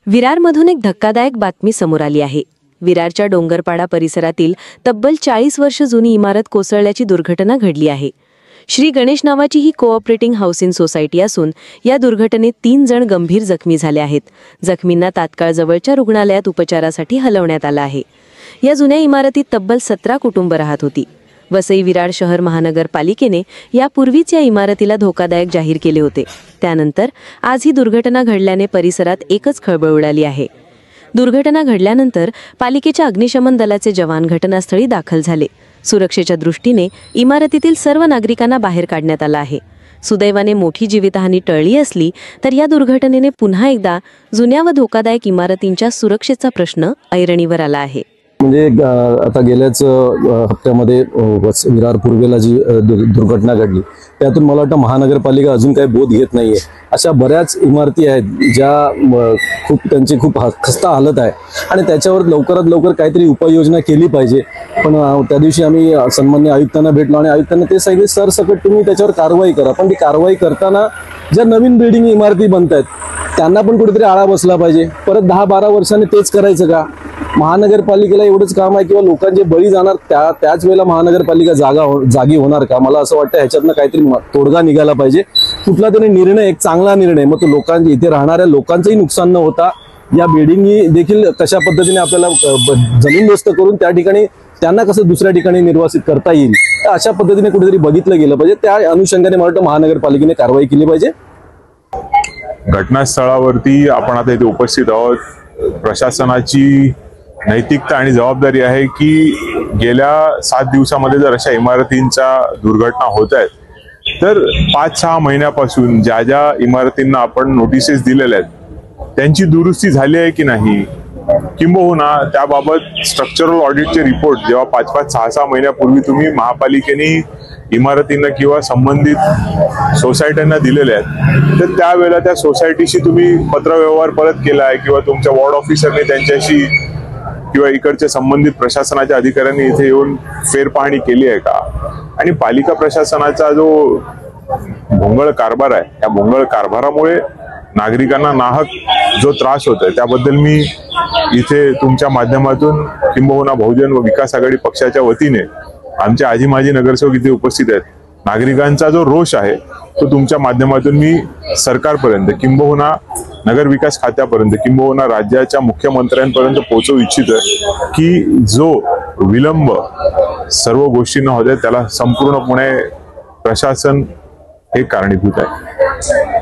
विरारमधून एक धक्कादायक बातमी समोर आली आहे। विरारच्या डोंगरपाडा परिसरातील तब्बल 40 वर्ष जुनी इमारत कोसळल्याची दुर्घटना घडली आहे। श्री गणेश नावाची ही कोऑपरेटिंग हाऊसिंग सोसायटी असून या दुर्घटनेत 3 जण गंभीर जखमी झाले आहेत। जखमींना तात्काळ जवळच्या रुग्णालयात उपचारासाठी हलवण्यात आलं आहे। या जुन्या इमारतीत तब्बल 17 कुटुंब राहत होती। वसई विरार शहर महानगरपालिकेने यापूर्वीच या इमारतीला धोकादायक जाहीर केले होते। त्यानंतर आज ही दुर्घटना घडल्याने परिसरात एकच खळबळ उडाली आहे। दुर्घटना घडल्यानंतर पालिकेच्या अग्निशमन दलाचे जवान घटनास्थळी दाखल झाले। सुरक्षेच्या दृष्टीने इमारतीतील सर्व नागरिकांना बाहेर काढण्यात आलं आहे। सुदैवाने मोठी जीवितहानी टळली असली तर या दुर्घटनेने पुन्हा एकदा जुन्या व धोकादायक इमारतींच्या सुरक्षेचा प्रश्न ऐरणीवर आला आहे। म्हणजे आता गेल्याच हप्त्यामध्ये विरार पूर्वेला जी दुर्घटना घडली त्यातून मला वाटतं महानगरपालिका अजून काही बोध घेत नाहीये। अशा बऱ्याच इमारती आहेत ज्या त्यांची खूप खस्ता हालत आहे आणि त्याच्यावर लवकरात लवकर काहीतरी उपाययोजना केली पाहिजे। पण त्या दिवशी आम्ही सन्माननीय आयुक्तांना भेटलो आणि आयुक्तांना ते सांगितले सरसकट तुम्ही त्याच्यावर कारवाई करा, पण ती कारवाई करताना ज्या नवीन बिल्डिंग इमारती बनतायत त्यांना पण कुठेतरी आळा बसला पाहिजे। परत 10-12 वर्षांनी तेच करायचं का? महानगरपालिकेला एवढंच काम आहे किंवा लोकांचे बळी जाणार त्याच वेळेला महानगरपालिका जागी होणार का? मला असं वाटतं ह्याच्यातनं काहीतरी तोडगा निघाला पाहिजे। कुठला तरी निर्णय, एक चांगला निर्णय, मग तो लोकांच्या इथे राहणाऱ्या लोकांचंही नुकसान न होता या बिल्डिंगी देखील कशा पद्धतीने आपल्याला जमीनदोस्त करून त्या ठिकाणी त्यांना कसं दुसऱ्या ठिकाणी निर्वासित करता येईल अशा पद्धतीने कुठेतरी बघितलं गेलं पाहिजे। त्या अनुषंगाने मला वाटतं महानगरपालिकेने कारवाई केली पाहिजे। घटनास्थळावरती आपण आता इथे उपस्थित आहोत। प्रशासनाची नैतिकता आणि जबाबदारी आहे की गेल्या 7 दिवसामध्ये जर अशा इमारतींच्या दुर्घटना होत आहेत तर 5-6 महिन्यापासून ज्या ज्या इमारतींना आपण नोटिसेस दिलेल्या आहेत त्यांची दुरुस्ती झाली आहे की नाही, किंबहुना त्याबाबत स्ट्रक्चरल ऑडिटचे रिपोर्ट जेव्हा 5-5, 6-6 महिन्यापूर्वी तुम्ही महापालिकेने इमारतींना किंवा संबंधित सोसायट्यांना दिलेले आहेत तर त्यावेळेला त्या सोसायटीशी तुम्ही पत्रव्यवहार परत केला आहे किंवा तुमच्या वॉर्ड ऑफिसरने त्यांच्याशी किंवा इकडच्या संबंधित प्रशासनाच्या अधिकाऱ्यांनी इथे येऊन फेरपाहणी केली आहे का? आणि पालिका प्रशासनाचा जो भोंगळ कारभार आहे त्या भोंगळ कारभारामुळे नागरिकांना नाहक जो त्रास होतोय त्याबद्दल मी इथे तुमच्या माध्यमातून किंबहुना बहुजन व विकास आघाडी पक्षाच्या वतीने आमचे आजी माजी नगरसेवक इथे उपस्थित आहेत, नागरिकांचा जो रोष आहे तो तुमच्या माध्यमातून मी सरकारपर्यंत किंबहुना नगर विकास खात्यापर्यंत किंबहुना राज्याच्या मुख्यमंत्र्यांपर्यंत पोहोचवू इच्छितोय की जो विलंब सर्व गोष्टींना होते त्याला संपूर्णपणे प्रशासन हे कारणीभूत आहे।